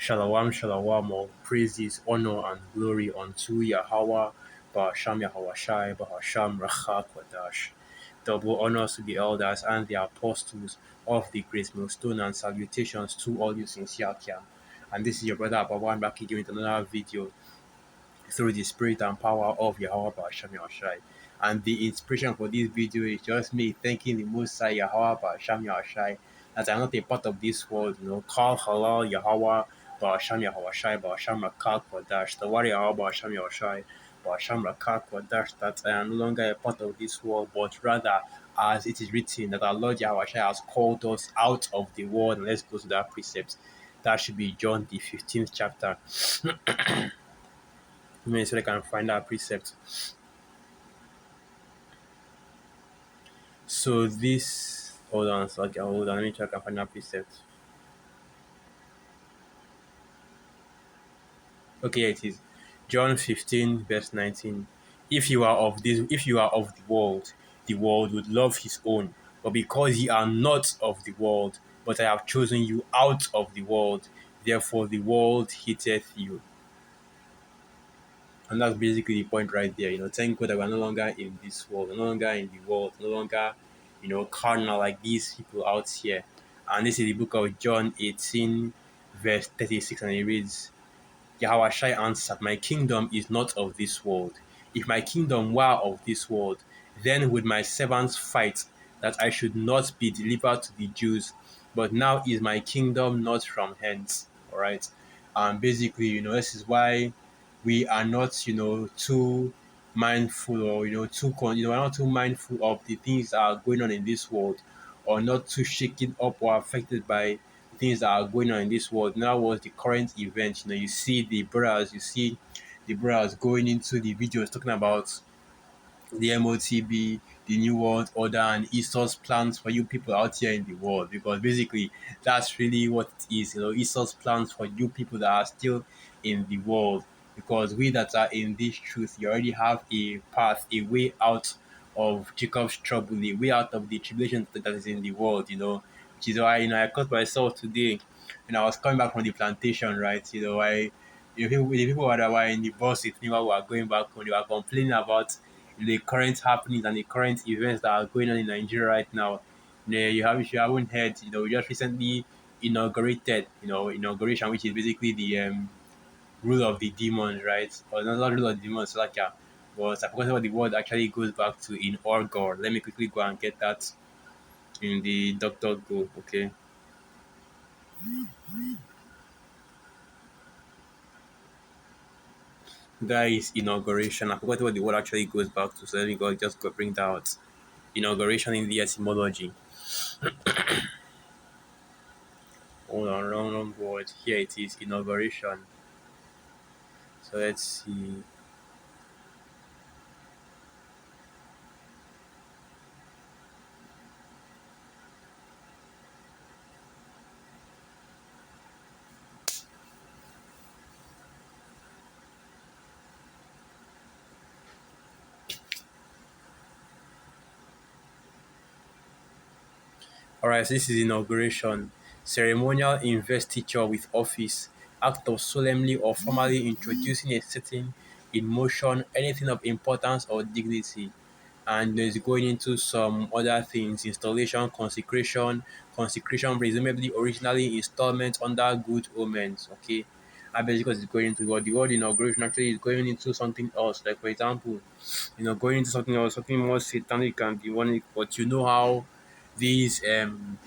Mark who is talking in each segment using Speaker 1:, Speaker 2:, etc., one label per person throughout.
Speaker 1: Shalom, shalom, all praises, honor, and glory unto Yahweh, Ba'asham Yahweh Shai, Ba'asham Racha Kodash. Double honors to the elders and the apostles of the great millstone, and salutations to all you sincere camp. And this is your brother Abawan back again with another video through the spirit and power of Yahweh Ba'asham Yahweh. And the inspiration for this video is just me thanking the Most High Yahweh Ba'asham Yahweh that I'm not a part of this world, call halal Yahweh Ba'asham Yahweh Ba'asham Rakal Kodash, the warrior Yahweh Ba'asham Yahweh Ba'asham Rakal Kodash, that I am no longer a part of this world, but rather as it is written that our Lord Yahweh has called us out of the world. And let's go to that precept. That should be John the 15th chapter. So I can find that precept. So this, hold on, let me check if I can find that precept. Okay, here it is. John 15, verse 19. If you are of the world would love his own. But because ye are not of the world, but I have chosen you out of the world, therefore the world hateth you. And that's basically the point right there. Thank God that we're no longer in this world, we're no longer in the world, no longer, carnal like these people out here. And this is the book of John 18, verse 36, and it reads, Yahushua answered, My kingdom is not of this world. If my kingdom were of this world, then would my servants fight that I should not be delivered to the Jews. But now is my kingdom not from hence. All right. Basically, this is why we are not, too mindful, or we're not too mindful of the things that are going on in this world, or not too shaken up or affected by things that are going on in this world. Now was the current event. You see the brothers going into the videos talking about the MOTB, the New World Order, and Esau's plans for you people out here in the world. Because basically, that's really what it is. Esau's plans for you people that are still in the world. Because we that are in this truth, you already have a path, a way out of Jacob's trouble, a way out of the tribulation that is in the world. Which is why I caught myself today when I was coming back from the plantation, right? The people that were in the bus with me while we were going back home, they were complaining about the current happenings and the current events that are going on in Nigeria right now. If you haven't heard, we just recently inaugurated, inauguration, which is basically the rule of the demons, right? Or not rule of the demons, like but I forgot what the word actually goes back to in Orgor. Let me quickly go and get that in the Doctor Go, okay? Guys, inauguration. I forgot what the word actually goes back to, so let me go bring that out. Inauguration in the etymology. Hold on, wrong word. Here it is, inauguration. So let's see. Alright, so this is inauguration. Ceremonial investiture with office. Act of solemnly or formally introducing a setting in motion, anything of importance or dignity. And there's going into some other things: installation, consecration, presumably originally installment under good omens. Okay, I basically is going into what the word inauguration actually is going into something else. Like for example, going into something else, something more satanic and demonic. But you know how these different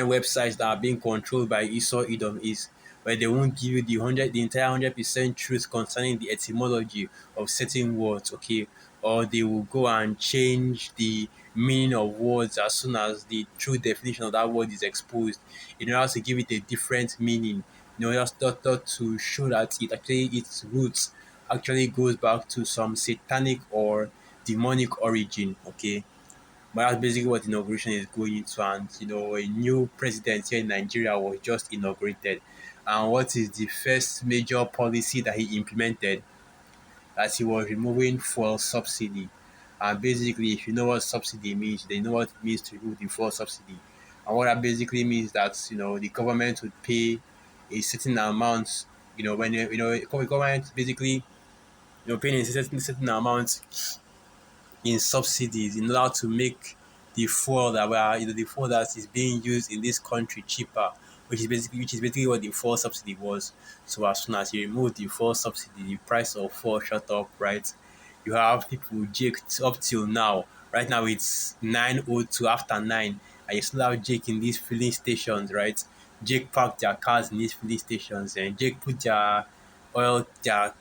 Speaker 1: websites that are being controlled by Esau Edom is, where they won't give you the entire 100% truth concerning the etymology of certain words, okay? Or they will go and change the meaning of words as soon as the true definition of that word is exposed, in order to give it a different meaning. Just to show that its roots actually goes back to some satanic or demonic origin, okay? But that's basically what inauguration is going into. And a new president here in Nigeria was just inaugurated. And what is the first major policy that he implemented? That he was removing fuel subsidy. And basically, if you know what subsidy means, they know what it means to remove the fuel subsidy. And what that basically means that the government would pay a certain amount, when government basically, paying a certain amount in subsidies in order to make the fuel that the fuel that is being used in this country cheaper, which is basically what the fuel subsidy was. So as soon as you remove the fuel subsidy, the price of fuel shot up, right? You have people jaked up till now. Right now it's 9:02 after 9, and you still have Jake in these filling stations, right? Jake parked their cars in these filling stations, and Jake put their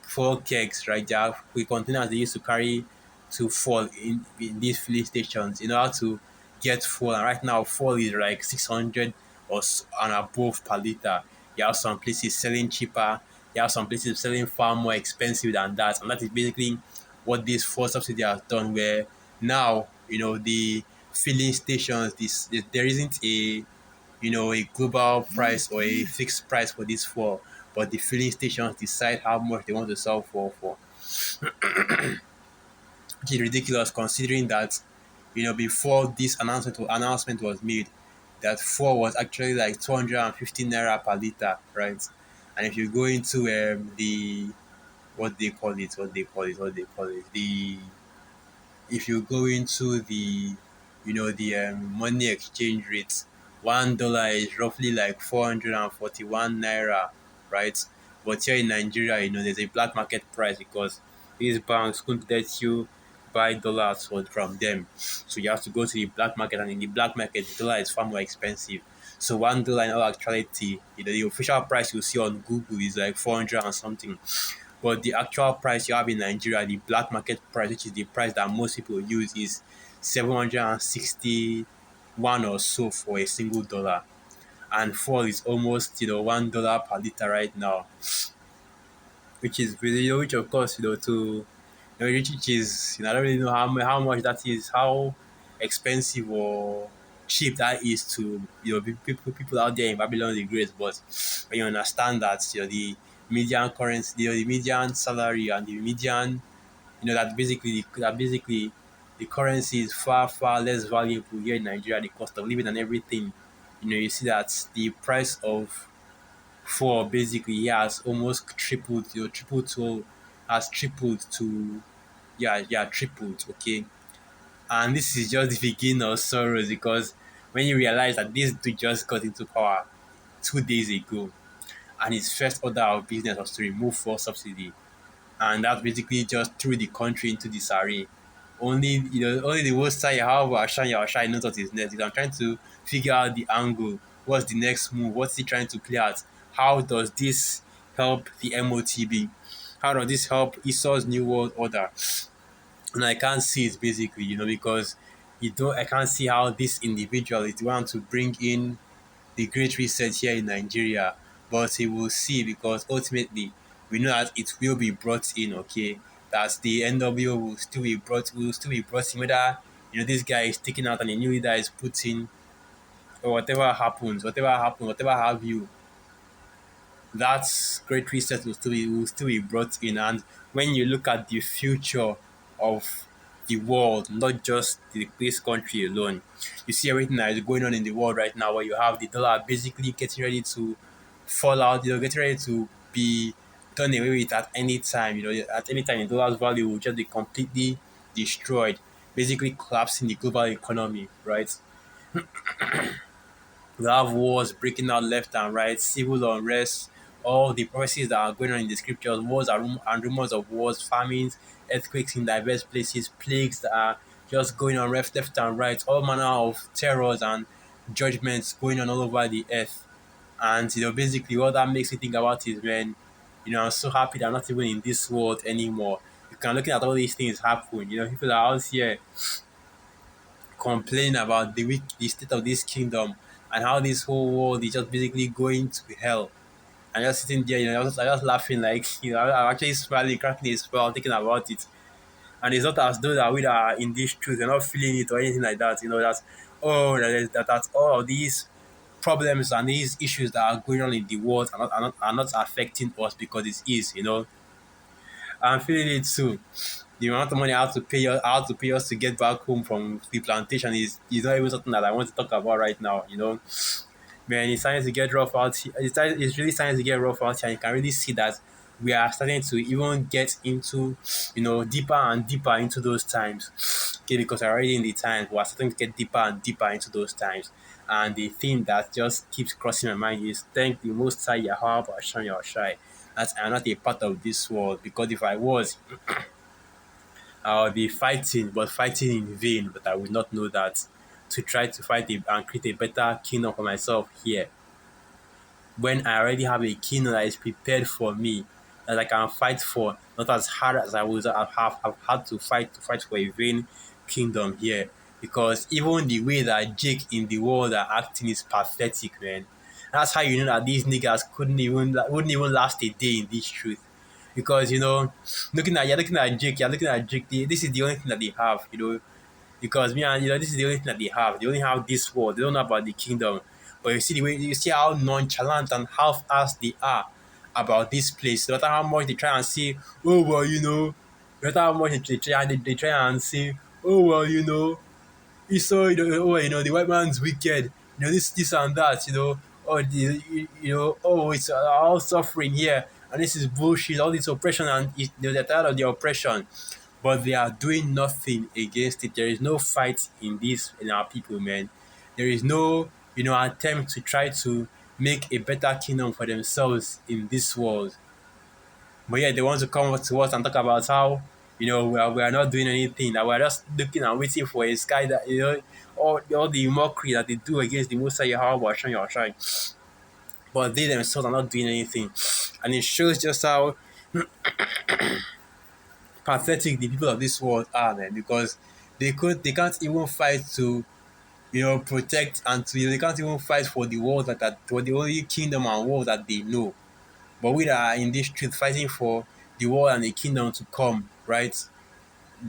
Speaker 1: fuel kegs, right? Their containers they used to carry to fall in these filling stations in order to get fuel. And right now, fuel is like 600 and above per liter. You have some places selling cheaper. You have some places selling far more expensive than that. And that is basically what this fuel subsidy has done. Where now, the filling stations, there isn't a global price or a fixed price for this fuel, but the filling stations decide how much they want to sell for, which is ridiculous considering that before this announcement was made, that fuel was actually like 250 naira per liter, right? And if you go into the the if you go into the money exchange rate, $1 is roughly like 441 naira, right? But here in Nigeria, there's a black market price because these banks couldn't let you buy dollars from them. So you have to go to the black market, and in the black market, the dollar is far more expensive. So $1 in all actuality, the official price you see on Google is like 400 and something. But the actual price you have in Nigeria, the black market price, which is the price that most people use, is 761 or so for a single dollar. And fuel is almost $1 per liter right now, which is really, which of course, which is, I don't really know how much that is, how expensive or cheap that is to people out there in Babylon the Great. But when you understand that the median currency, the median salary, and the median, that basically the currency is far far less valuable here in Nigeria, the cost of living and everything. You see that the price of fuel basically has almost tripled, tripled to has tripled to yeah, tripled, okay. And this is just the beginning of sorrows, because when you realize that this dude just got into power 2 days ago, and his first order of business was to remove fuel subsidy, and that basically just threw the country into disarray. Only the worst side, however, Ashai knows what is next. I'm trying to figure out the angle. What's the next move? What's he trying to play at? How does this help the MOTB? How does this help Esau's New World Order? And I can't see it basically, because I can't see how this individual is the one to bring in the great reset here in Nigeria, but he will see, because ultimately we know that it will be brought in, okay? That the NWO will still be brought in, whether this guy is taken out and a new leader is put in, or whatever have you, that great reset will still be brought in. And when you look at the future of the world, not just this country alone, you see everything that is going on in the world right now, where you have the dollar basically getting ready to fall out, getting ready to be done away with at any time. At any time, the dollar's value will just be completely destroyed, basically collapsing the global economy, right? We have wars breaking out left and right, civil unrest, all the prophecies that are going on in the scriptures, wars and rumors of wars, famines, earthquakes in diverse places, plagues that are just going on left and right, all manner of terrors and judgments going on all over the earth. And basically, what that makes me think about is when, I'm so happy that I'm not even in this world anymore. You can look at all these things happen. People are out here complain about the state of this kingdom, and how this whole world is just basically going to hell. And just sitting there, I was just laughing, like, I'm actually smiling, cracking a smile, thinking about it. And it's not as though that we that are in this truth, we're not feeling it or anything like that. That all of these problems and these issues that are going on in the world are not affecting us, because it is. I'm feeling it too. The amount of money I have to pay us to get back home from the plantation is not even something that I want to talk about right now. Man, it's starting to get rough out here. It's really starting to get rough out here. And you can really see that we are starting to even get into, deeper and deeper into those times. Okay, because we're already in the times, we're starting to get deeper and deeper into those times. And the thing that just keeps crossing my mind is thank the Most High Yahweh Hashem Yahushai that I'm not a part of this world. Because if I was, I'll be fighting, but fighting in vain. But I will not know that to try to fight and create a better kingdom for myself here when I already have a kingdom that is prepared for me, that I can fight for, not as hard as I would have had to fight for a vain kingdom here. Because even the way that Jake in the world are acting is pathetic, man. That's how you know that these niggas wouldn't even last a day in this truth. Because you're looking at Jake, this is the only thing that they have, because me and this is the only thing that they have. They only have this world. They don't know about the kingdom. But you see how nonchalant and half-assed they are about this place. No matter how much they try and say, oh well, no matter how much they try and say, oh well, it's so oh the white man's wicked. This and that. Oh oh it's all suffering here, and this is bullshit. All this oppression, and they're tired of the oppression, but they are doing nothing against it. There is no fight in our people, man. There is no attempt to try to make a better kingdom for themselves in this world. But yeah, they want to come up to us and talk about how we are not doing anything, that we are just looking and waiting for a sky that all the mockery that they do against the Musa Yahweh Hashem Yahushai. But they themselves are not doing anything. And it shows just how pathetic the people of this world are, man, because they can't even fight to protect and they can't even fight for the world for the only kingdom and world that they know. But we that are in this street fighting for the world and the kingdom to come, right?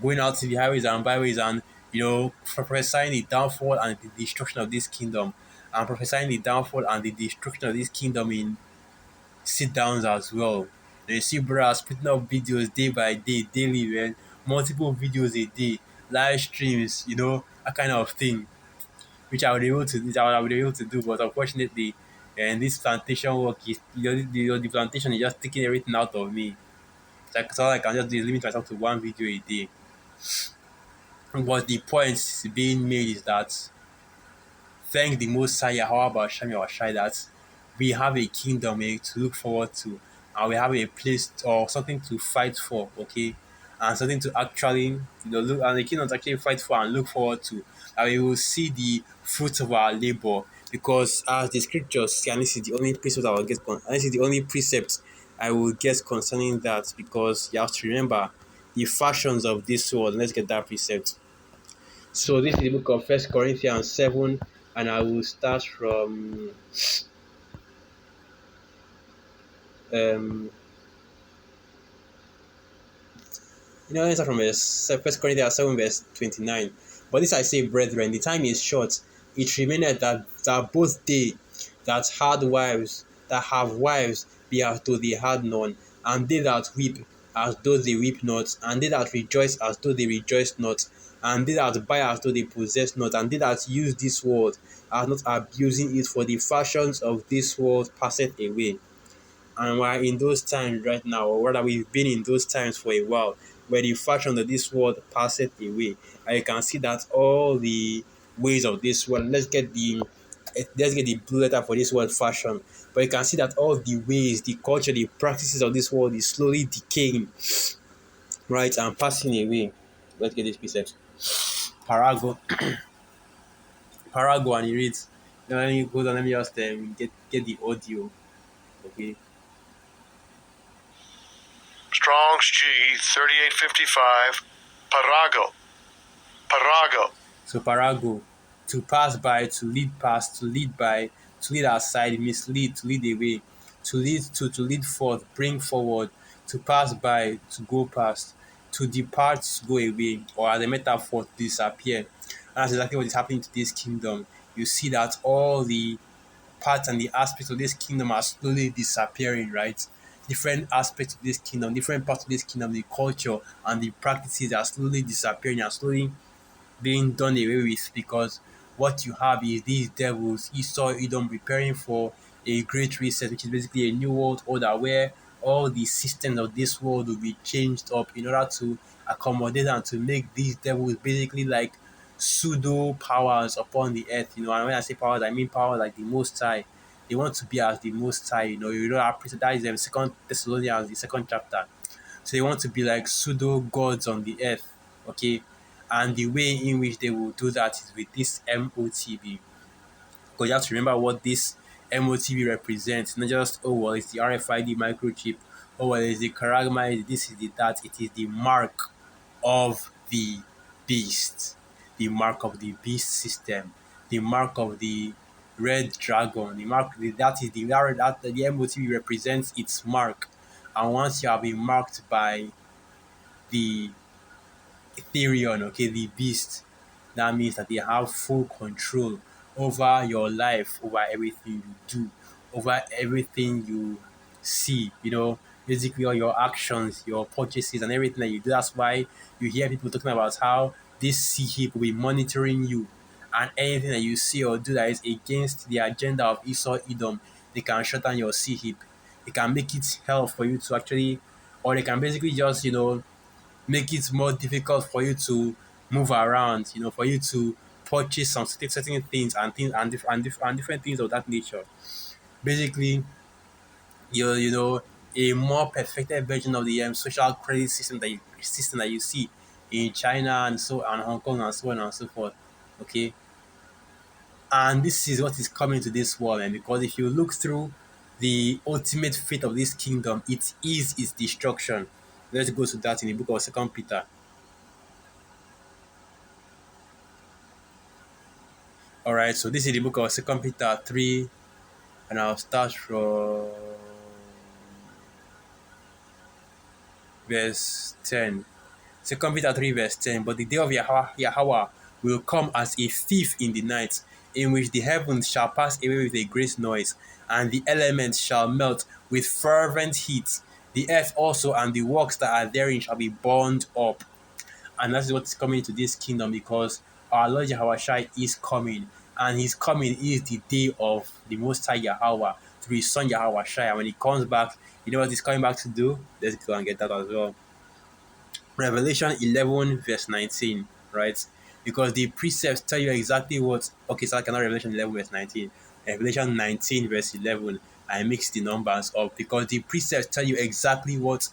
Speaker 1: Going out to the highways and byways and prophesying the downfall and the destruction of this kingdom, and prophesying the downfall and the destruction of this kingdom in sit downs as well. You see brothers putting up videos day by day, daily, man, multiple videos a day, live streams, that kind of thing, which I would be able to do, but unfortunately, and this plantation work is the plantation is just taking everything out of me. So all I can just do is limit myself to one video a day. But the point being made is that thank the Most High Yahweh Hashem Yahushai that we have a kingdom to look forward to, and we have a place or something to fight for, okay, and something to actually look and the kingdom to actually fight for and look forward to, and we will see the fruits of our labor. Because as the scriptures say, and this is the only precept and this is the only precept I will get concerning that, because you have to remember the fashions of this world. Let's get that precept. So this is the book of First Corinthians 7, and I will start from um let's start from First Corinthians 7 verse 29. But this I say, brethren, the time is short. It remaineth that both they that had wives, that have wives, be as though they had none, and they that weep as though they weep not, and they that rejoice as though they rejoice not, and they that buy as though they possess not, and they that use this world are not abusing it, for the fashions of this world passeth away. And we're in those times right now, or rather we've been in those times for a while, where the fashion of this world passeth away. And you can see that all the ways of this world, let's get the blue letter for this word fashion. But you can see that all the ways, the culture, the practices of this world is slowly decaying, right, and passing away. Let's get this precept. Parago, Parago, and he reads. Now let me hold on. Let me just get the audio. Okay.
Speaker 2: Strong's G 3855. Parago. Parago.
Speaker 1: So parago, to pass by, to lead past, to lead by, to lead aside, mislead, to lead away, to lead forth, bring forward, to pass by, to go past, to depart, to go away, or as a metaphor, to disappear. And that's exactly what is happening to this kingdom. You see that all the parts and the aspects of this kingdom are slowly disappearing, right? Different aspects of this kingdom, different parts of this kingdom, the culture and the practices are slowly disappearing and slowly being done away with, because what you have is these devils, Esau, Edom, preparing for a great reset, which is basically a new world order where all the systems of this world will be changed up in order to accommodate and to make these devils basically like pseudo powers upon the earth. And when I say powers, I mean power like the Most High. They want to be as the Most High. That is Second Thessalonians, the second chapter. So they want to be like pseudo gods on the earth, okay? And the way in which they will do that is with this MOTB. Because you have to remember what this MOTB represents. Not just, oh, well, it's the RFID microchip. Oh, well, it's the charagma, this is the that. It is the mark of the beast. The mark of the beast system. The mark of the red dragon. The MOTB represents its mark. And once you have been marked by the Ethereum, okay, the beast, that means that they have full control over your life, over everything you do, over everything you see, basically all your actions, your purchases, and everything that you do. That's why you hear people talking about how this C heap will be monitoring you, and anything that you see or do that is against the agenda of Esau Edom, they can shut down your C heap. They can make it hell for you to actually, or they can basically just, make it more difficult for you to move around, for you to purchase some certain things and different things of that nature. Basically, a more perfected version of the social credit system that you see in China and Hong Kong and so on and so forth. Okay, and this is what is coming to this world, and because if you look through the ultimate fate of this kingdom, it is its destruction. Let's go to that in the book of Second Peter. All right, so this is the book of Second Peter 3, and I'll start from verse 10. Second Peter 3, verse 10. But the day of Yahweh will come as a thief in the night, in which the heavens shall pass away with a great noise, and the elements shall melt with fervent heat. The earth also and the works that are therein shall be burned up. And that is what is coming to this kingdom, because our Lord Yahweh is coming, and his coming is the day of the Most High Yahweh through his son Yahweh. And when he comes back, you know what he's coming back to do? Let's go and get that as well. Revelation 11, verse 19, right? Because the precepts tell you exactly what. Okay, so I cannot Revelation 11, verse 19. Revelation 19, verse 11. I mix the numbers up because the precepts tell you exactly what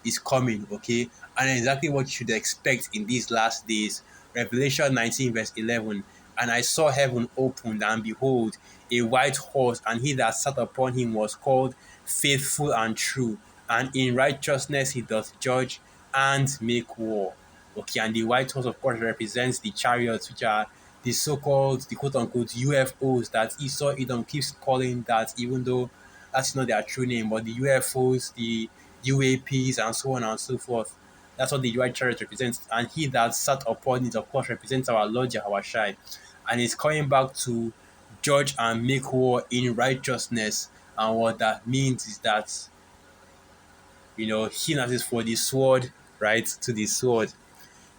Speaker 1: is coming, okay? And exactly what you should expect in these last days. Revelation 19, verse 11. And I saw heaven opened, and behold, a white horse, and he that sat upon him was called Faithful and True, and in righteousness he doth judge and make war. Okay, and the white horse, of course, represents the chariots, which are the so-called, the quote-unquote UFOs that Esau Edom keeps calling that, even though that's not their true name, but the UFOs, the UAPs, and so on and so forth. That's what the white chariot represents. And he that sat upon it, of course, represents our Lord Yahweh. And he's coming back to judge and make war in righteousness. And what that means is that, him that is for the sword, right, to the sword.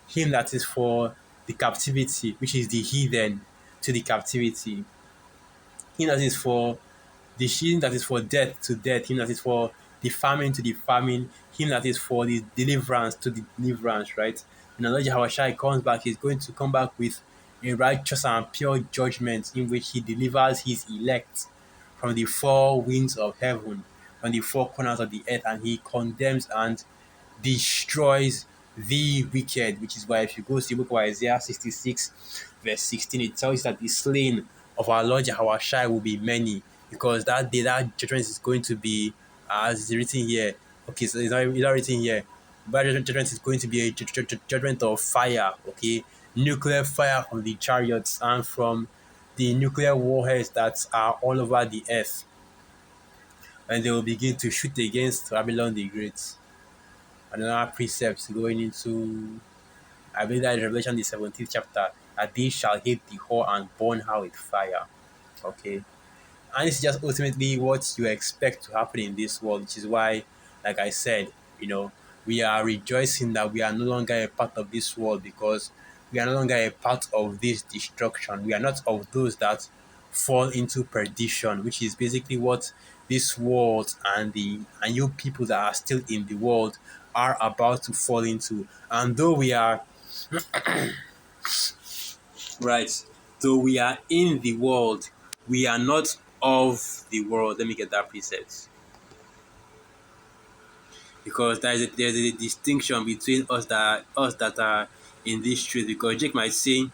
Speaker 1: Him that is for the captivity, which is the heathen, to the captivity. Him that is for the him that is for death to death. Him that is for the famine to the famine. Him that is for the deliverance to the deliverance, right? When the Lord Yahushua comes back, he's going to come back with a righteous and pure judgment in which he delivers his elect from the four winds of heaven, from the four corners of the earth, and he condemns and destroys the wicked, which is why if you go to the book of Isaiah 66, verse 16, it tells you that the slain of our Lord Yahushua will be many, because that day, that judgment is going to be, as it's written here. Okay, so it's not written here, but judgment is going to be a judgment of fire, okay? Nuclear fire from the chariots and from the nuclear warheads that are all over the earth. And they will begin to shoot against Babylon the Great. Another precepts going into, I believe that is Revelation the 17th chapter, that they shall hate the whore and burn her with fire. Okay. And it's just ultimately what you expect to happen in this world, which is why, like I said, we are rejoicing that we are no longer a part of this world, because We are no longer a part of this destruction. We are not of those that fall into perdition, which is basically what this world and you people that are still in the world are about to fall into. And though we are right, though we are in the world, we are not of the world. Let me get that preset. Because there's a distinction between us that are in this truth. Because Jake might say,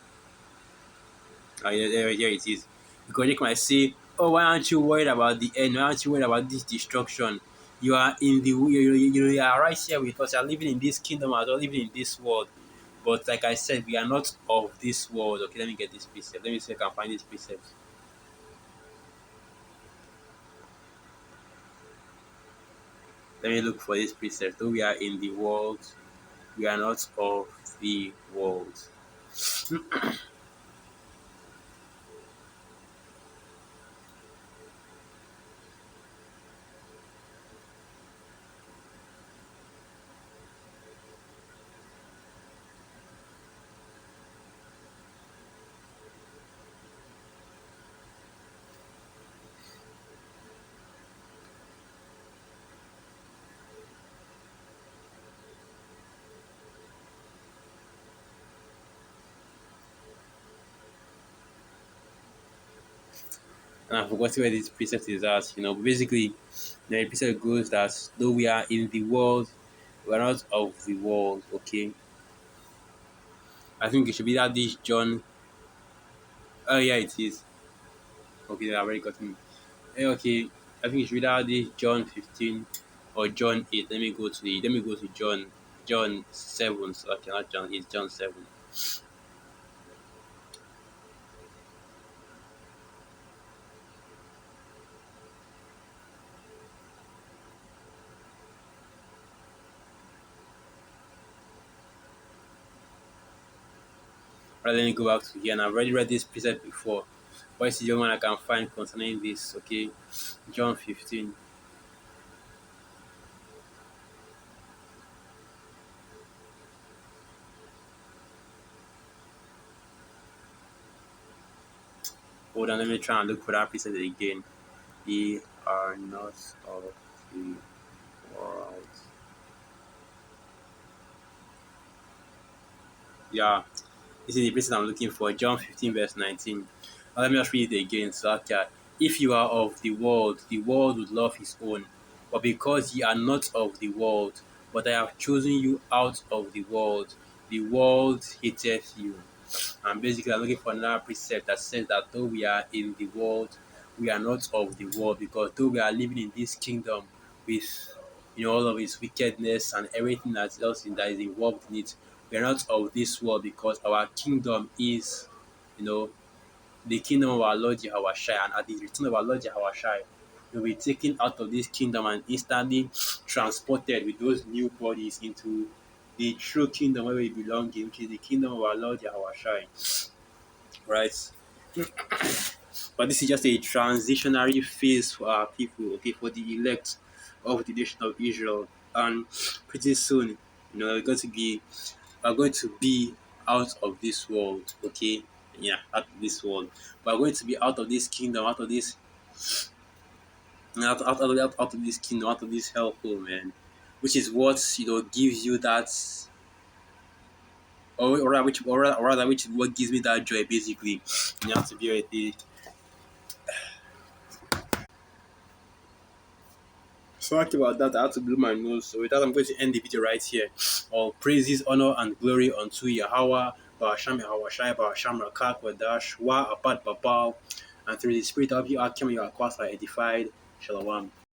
Speaker 1: oh, yeah, here it is. Because Jake might say, "Oh, why aren't you worried about the end? Why aren't you worried about this destruction? You are in the you are right here with us. You are living in this kingdom as well, living in this world." But like I said, we are not of this world. Okay, let me get this precept. Let me see if I can find this precept. Let me look for this precept. Though we are in the world, we are not of the world. And I forgot where this precept is at. Basically, the precept goes that though we are in the world, we are not of the world. Okay, I think it should be that this John. Oh yeah, it is. Okay, I already got me. Okay, I think it should be that this John 15 or John 8. Let me go to John 7. So okay, not John 8, John 7. Right, let me go back to here, and I've already read this precept before. What is the one I can find concerning this? Okay, John 15. Hold on, let me try and look for that precept again. Ye are not of the world. Yeah, this is the precept I'm looking for. John 15, verse 19. Now, let me just read it again. So, okay. If you are of the world would love his own. But because ye are not of the world, but I have chosen you out of the world hateth you. And basically, I'm looking for another precept that says that though we are in the world, we are not of the world, because though we are living in this kingdom with all of its wickedness and everything that is involved in it, we are not of this world, because our kingdom is, you know, the kingdom of our Lord Yahushua, and at the return of our Lord Yahushua, we will be taken out of this kingdom and instantly transported with those new bodies into the true kingdom where we belong in, which is the kingdom of our Lord Yahushua. Right? But this is just a transitionary phase for our people, okay, for the elect of the nation of Israel. And pretty soon, we're going to be out of this world, okay? Yeah, out of this world. We're going to be out of this kingdom, out of this kingdom, out of this hellhole, man. Which is what gives you that, or rather, which is what gives me that joy, basically. You have to be ready. So talking about that, I have to blow my nose. So with that, I'm going to end the video right here. All praises, honor, and glory unto Yahweh, Ba'asham Yahweh, Ba'asham Rakak, Wadash, Wa Abad Babal, and through the spirit of you, Akim, you are quite edified. Shalom.